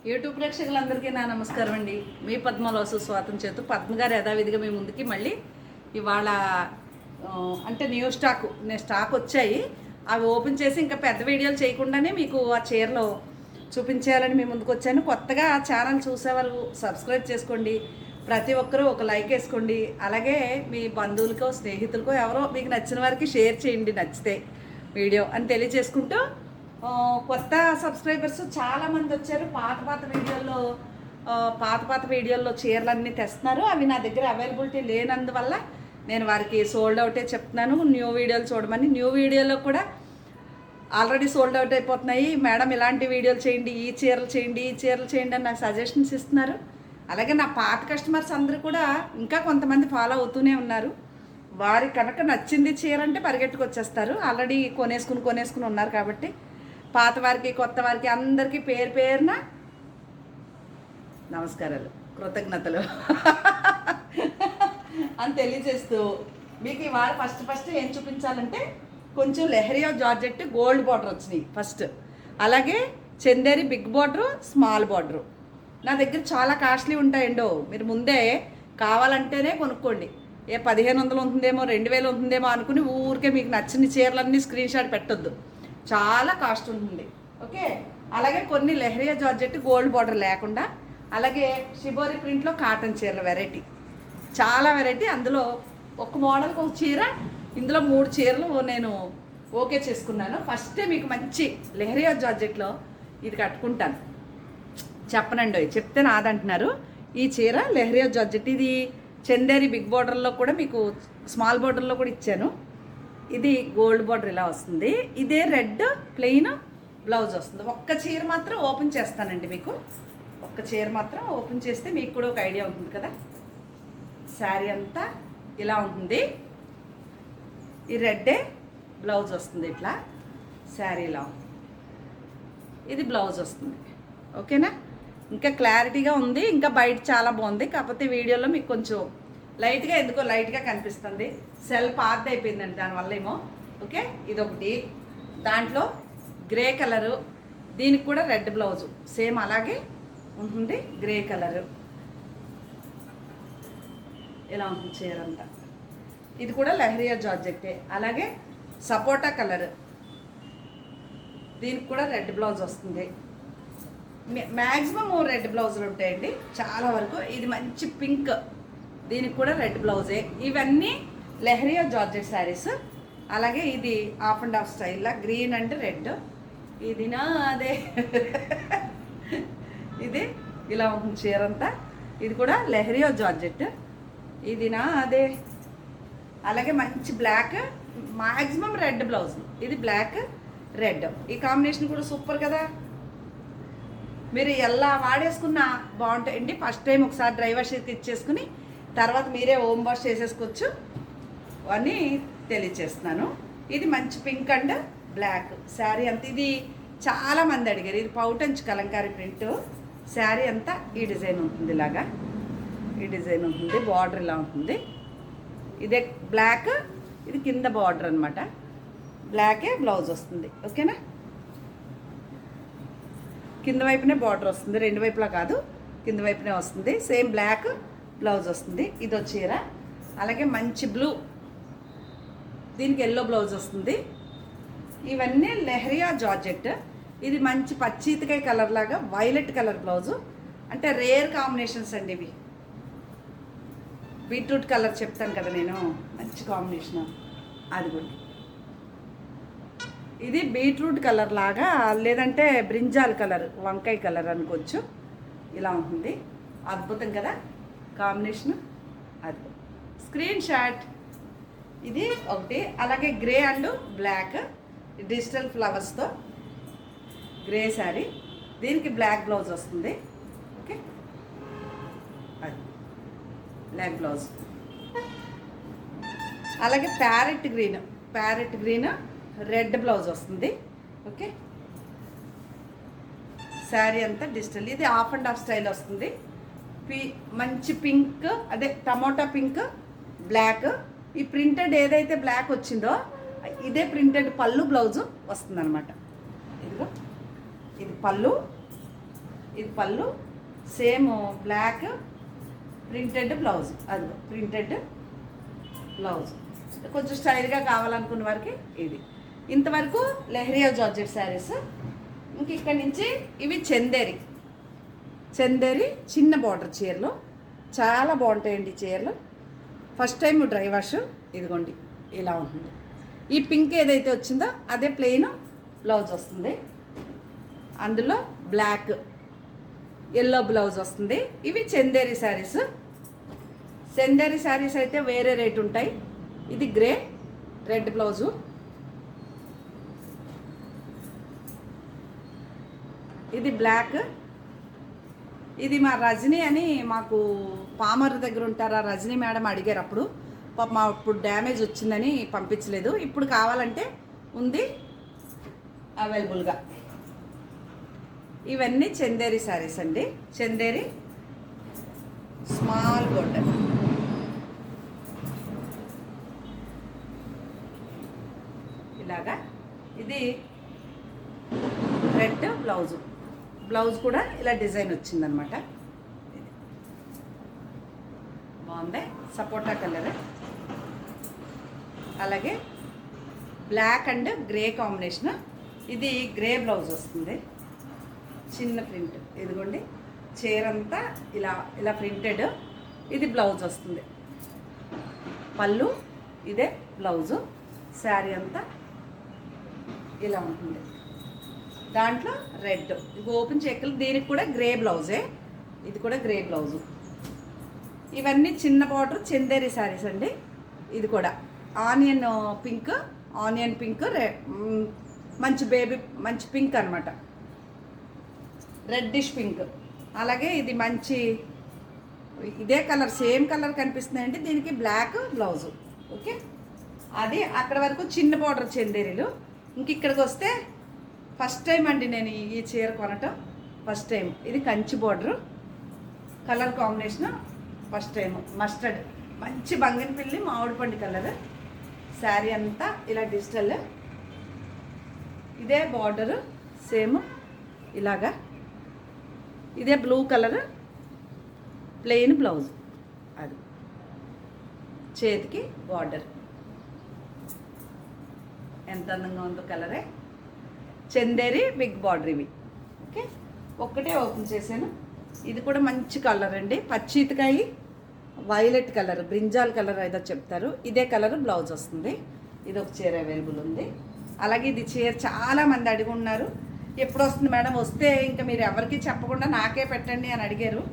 YouTube ప్రేక్షకులందరికీ నా నమస్కారం అండి. మీ పద్మలో సుస్వాతం చేతు పద్మ గారు యథావిధిగా మీ ముందుకి మళ్ళీ ఇవాళ అంటే స్టాక్ వచ్చాయి. అవి ఓపెన్ చేసి ఇంకా పెద్ద వీడియోలు చేయకుండానే మీకు ఆ చీరలో చూపించేయాలని మీ ముందుకు వచ్చాను. కొత్తగా ఆ ఛానల్ చూసేవాళ్ళు సబ్స్క్రైబ్ చేసుకోండి. ప్రతి ఒక్కరూ ఒక లైక్ వేసుకోండి. అలాగే మీ బంధువులకో స్నేహితులకో ఎవరో మీకు నచ్చిన వారికి షేర్ చేయండి నచ్చితే వీడియో అని తెలియజేసుకుంటూ, కొత్త సబ్స్క్రైబర్స్ చాలామంది వచ్చారు. పాత వీడియోల్లో చీరలన్నీ తెస్తున్నారు. అవి నా దగ్గర అవైలబిలిటీ లేనందువల్ల నేను వారికి సోల్డ్ అవుటే చెప్తున్నాను. న్యూ వీడియోలు చూడమని. న్యూ వీడియోలో కూడా ఆల్రెడీ సోల్డ్ అవుట్ అయిపోతున్నాయి. మేడం ఇలాంటి వీడియోలు చేయండి, ఈ చీరలు చేయండి అని నాకు సజెషన్స్ ఇస్తున్నారు. అలాగే నా పాత కస్టమర్స్ అందరూ కూడా ఇంకా కొంతమంది ఫాలో అవుతూనే ఉన్నారు. వారి కనుక నచ్చింది చీర అంటే పరిగెట్టుకు వచ్చేస్తారు. ఆల్రెడీ కొనేసుకుని ఉన్నారు కాబట్టి పాత వారికి కొత్త వారికి అందరికీ పేరున నమస్కారాలు, కృతజ్ఞతలు అని తెలియజేస్తూ, మీకు ఇవాళ ఫస్ట్ ఏం చూపించాలంటే కొంచెం లెహరియా జార్జెట్ గోల్డ్ బార్డర్ వచ్చినాయి ఫస్ట్. అలాగే Chanderi big border, small border నా దగ్గర చాలా కాస్ట్లీ ఉంటాయండో. మీరు ముందే కావాలంటేనే కొనుక్కోండి. 1500 ఉంటుందేమో 2000 ఉంటుందేమో అనుకుని ఊరికే మీకు నచ్చిన చీరలన్నీ స్క్రీన్ షాట్ పెట్టొద్దు. చాలా కాస్ట్ ఉంటుంది. ఓకే. అలాగే కొన్ని లెహరియా జార్జెట్ గోల్డ్ బార్డర్ లేకుండా, అలాగే షిబోరి ప్రింట్లో కాటన్ చీరల వెరైటీ, చాలా వెరైటీ. అందులో ఒక మోడల్కి ఒక చీర, ఇందులో 3 చీరలు నేను ఓకే చేసుకున్నాను. ఫస్టే మీకు మంచి లెహరియా జార్జెట్లో ఇది కట్టుకుంటాను. చెప్పనండి, చెప్తే నాదంటున్నారు. ఈ చీర లెహరియా జార్జెట్, ఇది చందేరి బిగ్ బార్డర్లో కూడా మీకు స్మాల్ బార్డర్లో కూడా ఇచ్చాను. ఇది గోల్డ్ బార్డర్ ఇలా వస్తుంది. ఇదే రెడ్ ప్లెయిన్ బ్లౌజ్ వస్తుంది. ఒక్క చీర మాత్రం ఓపెన్ చేస్తానండి మీకు. ఒక్క చీర మాత్రం ఓపెన్ చేస్తే మీకు కూడా ఒక ఐడియా ఉంటుంది కదా. శారీ అంతా ఇలా ఉంటుంది. ఈ రెడ్డే బ్లౌజ్ వస్తుంది. ఇట్లా శారీ ఇలా ఇది బ్లౌజ్ వస్తుంది. ఓకేనా. ఇంకా క్లారిటీగా ఉంది. ఇంకా బయట చాలా బాగుంది. కాకపోతే వీడియోలో మీకు కొంచెం లైట్గా కనిపిస్తుంది. సెల్ పాత్ అయిపోయిందండి దానివల్ల ఏమో. ఓకే. ఇదొకటి. దాంట్లో గ్రే కలరు, దీనికి కూడా రెడ్ బ్లౌజు సేమ్ అలాగే ఉంటుంది. గ్రే కలరు ఇలా ఉంటుంది చీర అంతా. ఇది కూడా లెహరియా జార్జెట్టే. అలాగే సపోటా కలర్, దీనికి కూడా రెడ్ బ్లౌజ్ వస్తుంది. మ్యాక్సిమం రెడ్ బ్లౌజులు ఉంటాయండి చాలా వరకు. ఇది మంచి పింక్, దీనికి కూడా రెడ్ బ్లౌజే. ఇవన్నీ లెహరియా జార్జెట్ శారీస్. అలాగే ఇది హాఫ్ అండ్ హాఫ్ స్టైల్లా గ్రీన్ అండ్ రెడ్. ఇది నా అదే ఇది ఇలా ఉంటుంది చీరంతా. ఇది కూడా లెహరియా జార్జెట్. ఇది నా అదే. అలాగే మంచి బ్లాక్, మ్యాక్సిమం రెడ్ బ్లౌజ్. ఇది బ్లాక్ రెడ్. ఈ కాంబినేషన్ కూడా సూపర్ కదా. మీరు ఎలా వాడేసుకున్నా బాగుంటాయండి. ఫస్ట్ టైం ఒకసారి డ్రై వాష్ ఇచ్చేసుకుని తర్వాత మీరే హోమ్ వాష్ చేసేసుకోవచ్చు అని తెలియచేస్తున్నాను. ఇది మంచి పింక్ అండ్ బ్లాక్ శారీ అంతా. ఇది చాలామంది అడిగారు. ఇది పౌటంచ్ కలంకారీ ప్రింట్ శారీ అంతా. ఈ డిజైన్ ఉంటుంది, ఇలాగా ఈ డిజైన్ ఉంటుంది. బార్డర్ ఇలా ఉంటుంది. ఇదే బ్లాక్, ఇది కింద బార్డర్ అనమాట. బ్లాకే బ్లౌజ్ వస్తుంది. ఓకేనా. కింద వైపునే బార్డర్ వస్తుంది, రెండు వైపులా కాదు, కింద వైపునే వస్తుంది. సేమ్ బ్లాక్ బ్లౌజ్ వస్తుంది. ఇదో చీర. అలాగే మంచి బ్లూ, దీనికి ఎల్లో బ్లౌజ్ వస్తుంది. ఇవన్నీ లెహరియా జార్జెట్. ఇది మంచి పచ్చీతకాయ కలర్ లాగా వైలెట్ కలర్ బ్లౌజు. అంటే రేర్ కాంబినేషన్స్ అండి ఇవి. బీట్రూట్ కలర్ చెప్తాను కదా నేను, మంచి కాంబినేషన్. అది కూడా ఇది బీట్రూట్ కలర్ లాగా, లేదంటే బ్రింజాల్ కలర్, వంకాయ కలర్ అనుకోవచ్చు. ఇలా ఉంటుంది. అద్భుతం కదా కాంబినేషన్. అది స్క్రీన్ షాట్. ఇది ఒకటి. అలాగే గ్రే అండ్ బ్లాక్ డిజిటల్ ఫ్లవర్స్తో గ్రే శారీ, దీనికి బ్లాక్ బ్లౌజ్ వస్తుంది. ఓకే. అది బ్లాక్ బ్లౌజ్. అలాగే ప్యారెట్ గ్రీన్ రెడ్ బ్లౌజ్ వస్తుంది. ఓకే. శారీ అంతా డిజిటల్. ఇది హాఫ్ అండ్ హాఫ్ స్టైల్ వస్తుంది. మంచి పింక్, అదే టమోటా పింక్, బ్లాక్. ఈ ప్రింటెడ్ ఏదైతే బ్లాక్ వచ్చిందో ఇదే ప్రింటెడ్ పళ్ళు బ్లౌజు వస్తుంది అనమాట. ఇదిగో ఇది పళ్ళు, ఇది పళ్ళు, సేమ్ బ్లాక్ ప్రింటెడ్ బ్లౌజ్. అది ప్రింటెడ్ బ్లౌజ్. కొంచెం స్టైల్గా కావాలనుకున్న వారికి ఇది. ఇంతవరకు లెహరియా జార్జెట్ శారీస్. ఇంక ఇక్కడి నుంచి ఇవి చందేరి చిన్న బార్డర్ చీరలు. చాలా బాగుంటాయండి ఈ చీరలు. First time dry wash. ఇదిగోండి ఇలా ఉంటుంది. ఈ పింక్ ఏదైతే వచ్చిందో అదే ప్లెయిన్ బ్లౌజ్ వస్తుంది. అందులో బ్లాక్ ఎల్లో బ్లౌజ్ వస్తుంది. ఇవి చందేరి శారీస్. చందేరి శారీస్ అయితే వేరే రేట్ ఉంటాయి. ఇది గ్రే రెడ్ బ్లౌజు. ఇది బ్లాక్. ఇది మా రజనీ అని మాకు పామర్ దగ్గర ఉంటారా రజనీ మేడం అడిగారు. అప్పుడు పాప మా ఇప్పుడు డ్యామేజ్ వచ్చిందని పంపించలేదు. ఇప్పుడు కావాలంటే ఉంది అవైలబుల్గా. ఇవన్నీ చందేరి శారీస్ అండి. Chanderi small border. ఇలాగా. ఇది రెడ్ బ్లౌజు. బ్లౌజ్ కూడా ఇలా డిజైన్ వచ్చిందనమాట. బాగుంది. సపోటా కలర్. అలాగే బ్లాక్ అండ్ గ్రే కాంబినేషన్. ఇది గ్రే బ్లౌజ్ వస్తుంది. చిన్న ప్రింట్. ఇదిగోండి చీర అంతా ఇలా ఇలా ప్రింటెడ్. ఇది బ్లౌజ్ వస్తుంది. పళ్ళు ఇదే బ్లౌజు. శారీ అంతా ఇలా ఉంటుంది. దాంట్లో రెడ్. ఇది ఓపెన్ చెక్కులు. దీనికి కూడా గ్రే బ్లౌజే. ఇది కూడా గ్రే బ్లౌజు. ఇవన్నీ చిన్న బార్డర్ చందేరి శారీస్ అండి. ఇది కూడా ఆనియన్ పింక్ మంచి మంచి పింక్ అనమాట. Reddish pink. అలాగే ఇది మంచి ఇదే కలర్ సేమ్ కలర్ కనిపిస్తుందండి. దీనికి బ్లాక్ బ్లౌజు. ఓకే. అది అక్కడ వరకు చిన్న బార్డర్ చందేరీలు. ఇంక ఇక్కడికి వస్తే ఫస్ట్ టైం అండి నేను ఈ చీర కొనటం. First time. ఇది Kanchi border. Colour combination first time. Mustard మంచి బంగినపల్లి మామిడి పండు కలర్. శారీ అంతా ఇలా డిజిటల్. ఇదే బార్డరు సేమ్ ఇలాగా. ఇదే బ్లూ కలర్ ప్లెయిన్ బ్లౌజ్. అది చేతికి బార్డర్. ఎంత అందంగా ఉందో కలరే. చందేరి బిగ్ బార్డర్ ఇవి. ఓకే. ఒక్కటే ఓపెన్ చేశాను. ఇది కూడా మంచి కలర్ అండి. పచ్చితికాయ వైలెట్ కలర్ బ్రింజాల్ కలర్ ఏదో చెప్తారు. ఇదే కలర్ బ్లౌజ్ వస్తుంది. ఇది ఒక చీర అవైలబుల్ ఉంది. అలాగే ఇది చీర చాలామంది అడిగి ఉన్నారు. ఎప్పుడు వస్తుంది మేడం? వస్తే ఇంకా మీరు ఎవరికి చెప్పకుండా నాకే పెట్టండి అని అడిగారు.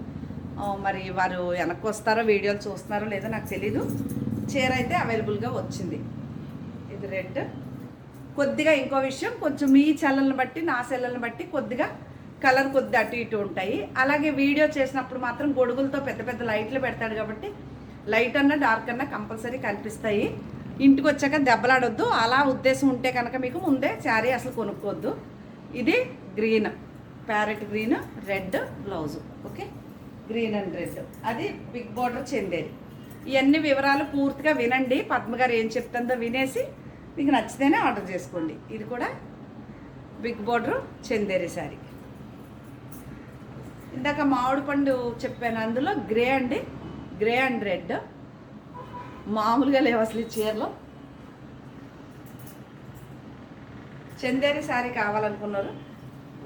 మరి వారు వెనక్కి వస్తారో వీడియోలు చూస్తున్నారో లేదో నాకు తెలీదు. చీర అయితే అవైలబుల్గా వచ్చింది. ఇది రెడ్. కొద్దిగా ఇంకో విషయం, కొంచెం మీ సెల్లలను బట్టి నా సెల్లలను బట్టి కొద్దిగా కలర్ కొద్ది అటు ఇటు ఉంటాయి. అలాగే వీడియో చేసినప్పుడు మాత్రం గొడుగులతో పెద్ద పెద్ద లైట్లు పెడతాడు కాబట్టి లైట్ అన్నా డార్క్ అన్నా కంపల్సరీ కనిపిస్తాయి. ఇంటికి వచ్చాక దెబ్బలాడొద్దు. అలా ఉద్దేశం ఉంటే కనుక మీకు ముందే శారీ అసలు కొనుక్కోవద్దు. ఇది green parrot green red blouse. Okay. Green and red. అది బిగ్ బార్డర్ చందేరి. ఇవన్నీ వివరాలు పూర్తిగా వినండి. పద్మగారు ఏం చెప్తుందో వినేసి మీకు నచ్చితేనే ఆర్డర్ చేసుకోండి. ఇది కూడా బిగ్ బార్డర్ చందేరి శారీ. ఇందాక మామిడి పండు చెప్పాను. అందులో గ్రే అండి. Grey and red. మామూలుగా లేవు అసలు ఈ చీరలో. చందేరి శారీ కావాలనుకున్నారు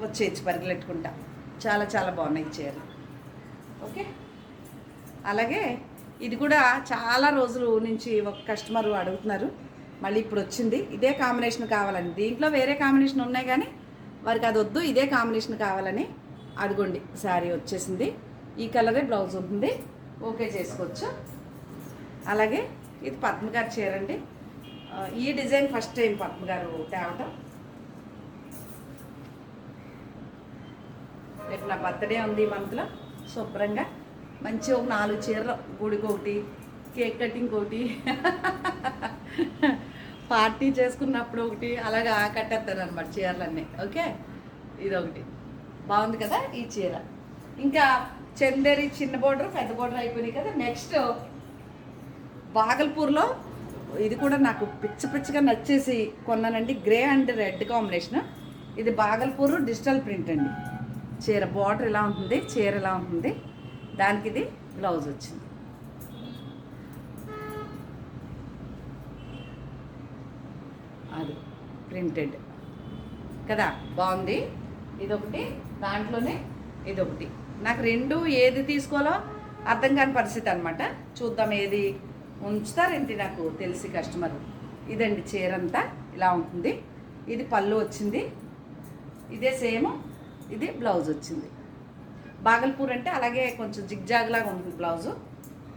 వచ్చేయచ్చు పరిగెట్టుకుంటా. చాలా చాలా బాగున్నాయి ఈ చీరలు. ఓకే. అలాగే ఇది కూడా చాలా రోజుల నుంచి ఒక కస్టమర్ అడుగుతున్నారు. మళ్ళీ ఇప్పుడు వచ్చింది. ఇదే కాంబినేషన్ కావాలని. దీంట్లో వేరే కాంబినేషన్ ఉన్నాయి కానీ వారికి అది వద్దు, ఇదే కాంబినేషన్ కావాలని. అదిగోండి శారీ వచ్చేసింది. ఈ కలరే బ్లౌజ్ ఉంటుంది. ఓకే చేసుకోవచ్చు. అలాగే ఇది పద్మగారు చీర అండి. ఈ డిజైన్ ఫస్ట్ టైం పద్మగారు తేవటం. రేపు నా బర్త్డే ఉంది ఈ మంత్లో. శుభ్రంగా మంచి ఒక 4 చీరలు, గుడికి ఒకటి, కేక్ కటింగ్ ఒకటి, పార్టీ చేసుకున్నప్పుడు ఒకటి, అలాగా కట్టేస్తారు అనమాట చీరలన్నీ. ఓకే. ఇదొకటి బాగుంది కదా ఈ చీర. ఇంకా చందేరి చిన్న బోర్డర్ పెద్ద బోర్డర్ అయిపోయినాయి కదా. నెక్స్ట్ బాగల్పూర్లో ఇది కూడా నాకు పిచ్చిగా నచ్చేసి కొన్నానండి. Grey and red combination. ఇది బాగల్పూర్ డిజిటల్ ప్రింట్ అండి. చీర బార్డర్ ఇలా ఉంటుంది, చీర ఇలా ఉంటుంది, దానికి ఇది బ్లౌజ్ వచ్చింది. అది ప్రింటెడ్ కదా, బాగుంది. ఇదొకటి, దాంట్లోనే ఇదొకటి. నాకు రెండు ఏది తీసుకోవాలో అర్థం కాని పరిస్థితి అనమాట. చూద్దాం ఏది ఉంచుతారేంటి నాకు తెలిసి కస్టమర్. ఇదండి చీర అంతా ఇలా ఉంటుంది. ఇది పళ్ళు వచ్చింది, ఇదే సేమ్, ఇది బ్లౌజ్ వచ్చింది. బాగల్పూర్ అంటే అలాగే కొంచెం జిగ్జాగ్ లాగా ఉంటుంది బ్లౌజు,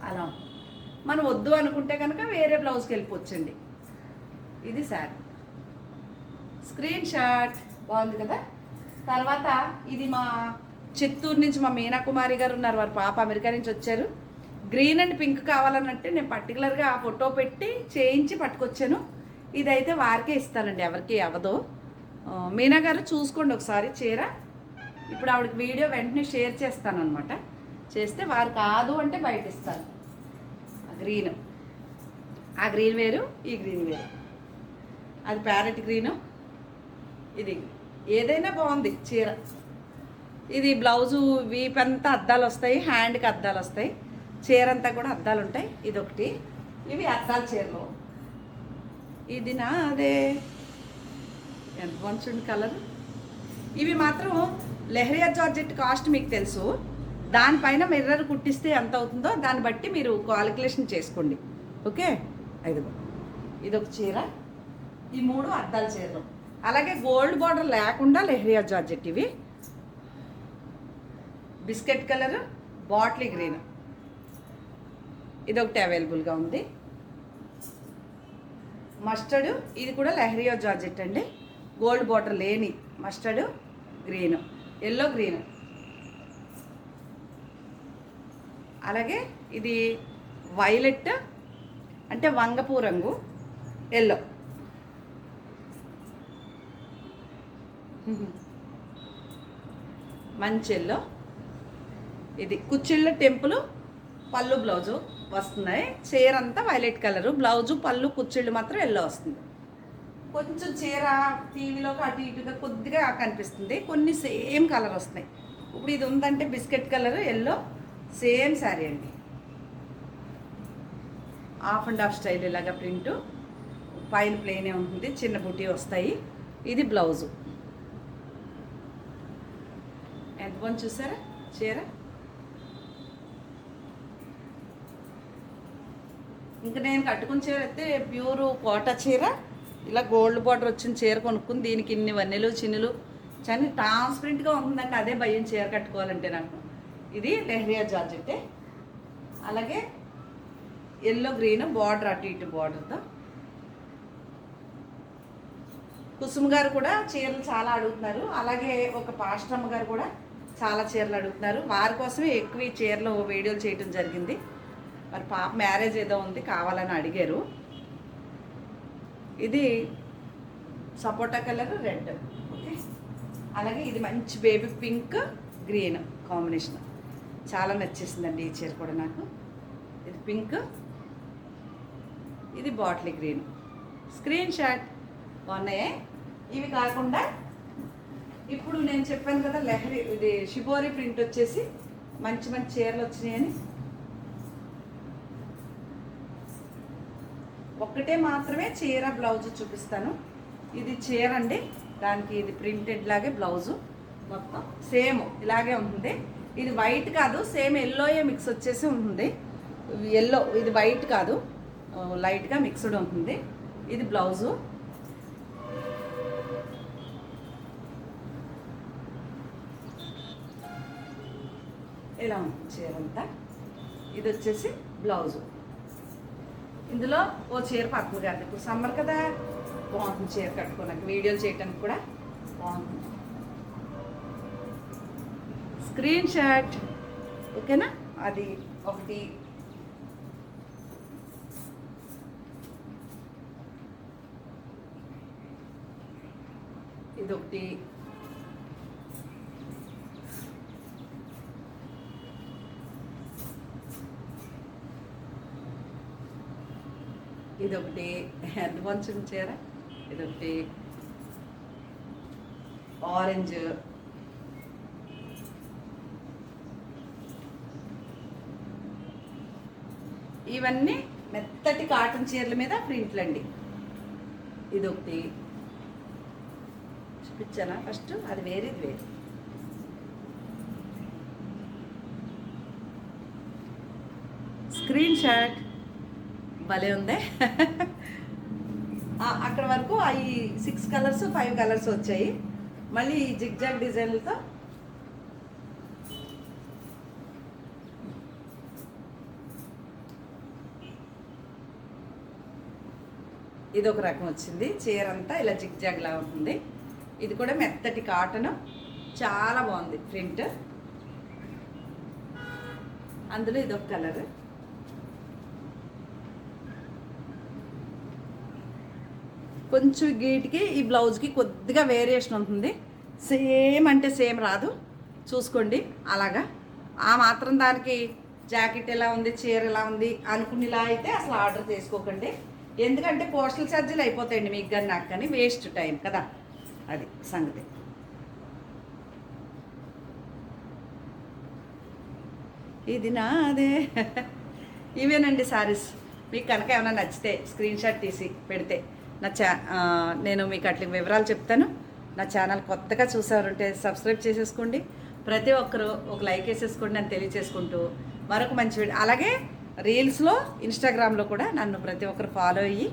అలా మనం వద్దు అనుకుంటే కనుక వేరే బ్లౌజ్కి వెళ్ళిపోవచ్చండి. ఇది శారీ స్క్రీన్ షాట్, బాగుంది కదా. తర్వాత ఇది మా చిత్తూరు నుంచి మా మీనా కుమారి గారు ఉన్నారు, వారి పాప అమెరికా నుంచి వచ్చారు. గ్రీన్ అండ్ పింక్ కావాలని అంటే నేను పర్టికులర్గా ఆ ఫోటో పెట్టి చేయించి పట్టుకొచ్చాను. ఇదైతే వారికే ఇస్తానండి, ఎవరికి అవ్వదు. మీనా గారు చూసుకోండి ఒకసారి చీర. ఇప్పుడు ఆవిడకి వీడియో వెంటనే షేర్ చేస్తాను అనమాట. చేస్తే వారు కాదు అంటే బయట ఇస్తాను. గ్రీన్, ఆ గ్రీన్ వేరు, ఈ గ్రీన్ వేరు. అది ప్యారెట్ గ్రీను, ఇది ఏదైనా బాగుంది చీర. ఇది బ్లౌజు వీప్ అంతా అద్దాలు వస్తాయి, హ్యాండ్కి అద్దాలు వస్తాయి, చీర అంతా కూడా అద్దాలు ఉంటాయి. ఇదొకటి, ఇవి అద్దాల చీరలు. ఇది నా అదే ఎంత బాగుంది కలర్. ఇవి మాత్రం లెహరియా జార్జెట్ కాస్ట్ మీకు తెలుసు. దానిపైన మిర్రర్ కుట్టిస్తే ఎంత అవుతుందో దాన్ని బట్టి మీరు క్యాలిక్యులేషన్ చేసుకోండి. ఓకే, ఇదొక చీర. ఈ మూడు అద్దాల చీరలు. అలాగే గోల్డ్ బార్డర్ లేకుండా లెహరియా జార్జెట్. ఇవి బిస్కెట్ కలర్, బాటిల్ గ్రీన్, ఇదొకటి అవైలబుల్గా ఉంది. మస్టర్డ్, ఇది కూడా లెహరియా జార్జెట్ అండి, గోల్డ్ బార్డర్ లేని మస్టర్డ్ గ్రీన్, ఎల్లో గ్రీన్. అలాగే ఇది వైలెట్ అంటే వంగపూ రంగు, ఎల్లో. మంచి ఎల్లో. ఇది కుచ్చిళ్ళ టెంపుల్ పళ్ళు బ్లౌజు వస్తున్నాయి. చీర అంతా వైలెట్ కలరు, బ్లౌజు పళ్ళు కుచ్చిళ్ళు మాత్రం ఎల్లో వస్తుంది. కొంచెం చీర టీవీలోకి అటు ఇటుగా కొద్దిగా కనిపిస్తుంది, కొన్ని సేమ్ కలర్ వస్తున్నాయి. ఇప్పుడు ఇది ఉందంటే biscuit colour, yellow, same sari అండి. హాఫ్ అండ్ హాఫ్ స్టైల్ ఇలాగా ప్రింటు, పైన ప్లెయినే ఉంటుంది, చిన్న బుటీ వస్తాయి. ఇది బ్లౌజు. ఎంత బాగుంది చూసారా చీర. ఇంకా నేను కట్టుకున్న చీర అయితే ప్యూర్ కోటా చీర, ఇలా గోల్డ్ బార్డర్ వచ్చిన చీర కొనుక్కుని దీనికి ఇన్ని వన్నెలు చిన్నులు చాలా ట్రాన్స్పరెంట్గా ఉంటుందండి. అదే భయం చీర కట్టుకోవాలంటే నాకు. ఇది లెహరియా జార్జెట్టే. అలాగే ఎల్లో గ్రీన్ బార్డర్, అటు ఇటు బార్డర్తో. కుసుమ్ గారు కూడా చీరలు చాలా అడుగుతున్నారు. అలాగే ఒక పాస్టమ్మ గారు కూడా చాలా చీరలు అడుగుతున్నారు. వారి కోసమే ఎక్కువ ఈ చీరలు వీడియోలు చేయటం జరిగింది. మరి పాప మ్యారేజ్ ఏదో ఉంది, కావాలని అడిగారు. ఇది సపోటా కలర్, రెడ్. ఓకే, అలాగే ఇది మంచి బేబీ పింక్ గ్రీన్ కాంబినేషన్, చాలా నచ్చేసిందండి ఈ చీర కూడా నాకు. ఇది పింక్, ఇది బాటిల్ గ్రీన్. స్క్రీన్ షాట్ బాగున్నాయి. ఇవి కాకుండా ఇప్పుడు నేను చెప్పాను కదా లెహరీ, ఇది షిబోరి ప్రింట్ వచ్చేసి మంచి మంచి చీరలు వచ్చినాయని. ఒక్కటే మాత్రమే చీర బ్లౌజ్ చూపిస్తాను. ఇది చీర అండి, దానికి ఇది ప్రింటెడ్ లాగే బ్లౌజు మొత్తం సేమ్ ఇలాగే ఉంటుంది. ఇది వైట్ కాదు, సేమ్ ఎల్లోయే మిక్స్ వచ్చేసి ఉంటుంది. ఎల్లో, ఇది వైట్ కాదు, లైట్గా మిక్స్డ్ ఉంటుంది. ఇది బ్లౌజు. ఇలా ఉంటుంది చీర అంతా. ఇది వచ్చేసి బ్లౌజు. ఇందులో ఓ చీర పక్కన కాదు, ఇప్పుడు సమ్మర్ కదా, బాగుంటుంది చీర కట్టుకోడానికి, వీడియోలు చేయడానికి కూడా బాగుంటుంది. స్క్రీన్ షాట్, ఓకేనా. అది ఒకటి. ఇదొకటి. ఇదొకటి, ఎంత మంచి చీర. ఇదొకటి ఆరెంజ్, ఇవన్నీ మెత్తటి కాటన్ చీరల మీద ప్రింట్లు అండి. ఇదొకటి చూపించానా ఫస్ట్, అది వేరేది వేరు. స్క్రీన్ షాట్ భలే ఉంది. అక్కడ వరకు అవి 6 కలర్స్ 5 కలర్స్ వచ్చాయి. మళ్ళీ జిగ్జాగ్ డిజైన్లతో ఇది ఒక రకం వచ్చింది. చీర అంతా ఇలా జిగ్జాగ్ లా ఉంటుంది. ఇది కూడా మెత్తటి కాటన్, చాలా బాగుంది ప్రింట్. అందులో ఇదొక కలర్. కొంచెం గీటికి ఈ బ్లౌజ్కి కొద్దిగా వేరియేషన్ ఉంటుంది. సేమ్ అంటే సేమ్ రాదు, చూసుకోండి. అలాగా ఆ మాత్రం దానికి జాకెట్ ఎలా ఉంది, చీర ఎలా ఉంది అనుకునేలా అయితే అసలు ఆర్డర్ చేసుకోకండి. ఎందుకంటే పోస్టల్ ఛార్జీలు అయిపోతాయండి మీకు కానీ నాకు కానీ, వేస్ట్ టైం కదా, అది సంగతి. ఇది నాదే. ఇవేనండి శారీస్. మీకు కనుక ఏమైనా నచ్చితే స్క్రీన్ షాట్ తీసి పెడితే నేను మీకు అట్లా వివరాలు చెప్తాను. నా ఛానల్ కొత్తగా చూసారంటే సబ్స్క్రైబ్ చేసేసుకోండి. ప్రతి ఒక్కరు ఒక లైక్ వేసేసుకోండి అని తెలియచేసుకుంటూ మరొక మంచి వీడియో. అలాగే రీల్స్లో ఇన్స్టాగ్రామ్లో కూడా నన్ను ప్రతి ఒక్కరు ఫాలో అయ్యి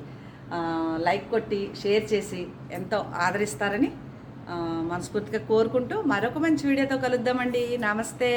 లైక్ కొట్టి షేర్ చేసి ఎంతో ఆదరిస్తారని మనస్ఫూర్తిగా కోరుకుంటూ మరొక మంచి వీడియోతో కలుద్దామండి. నమస్తే.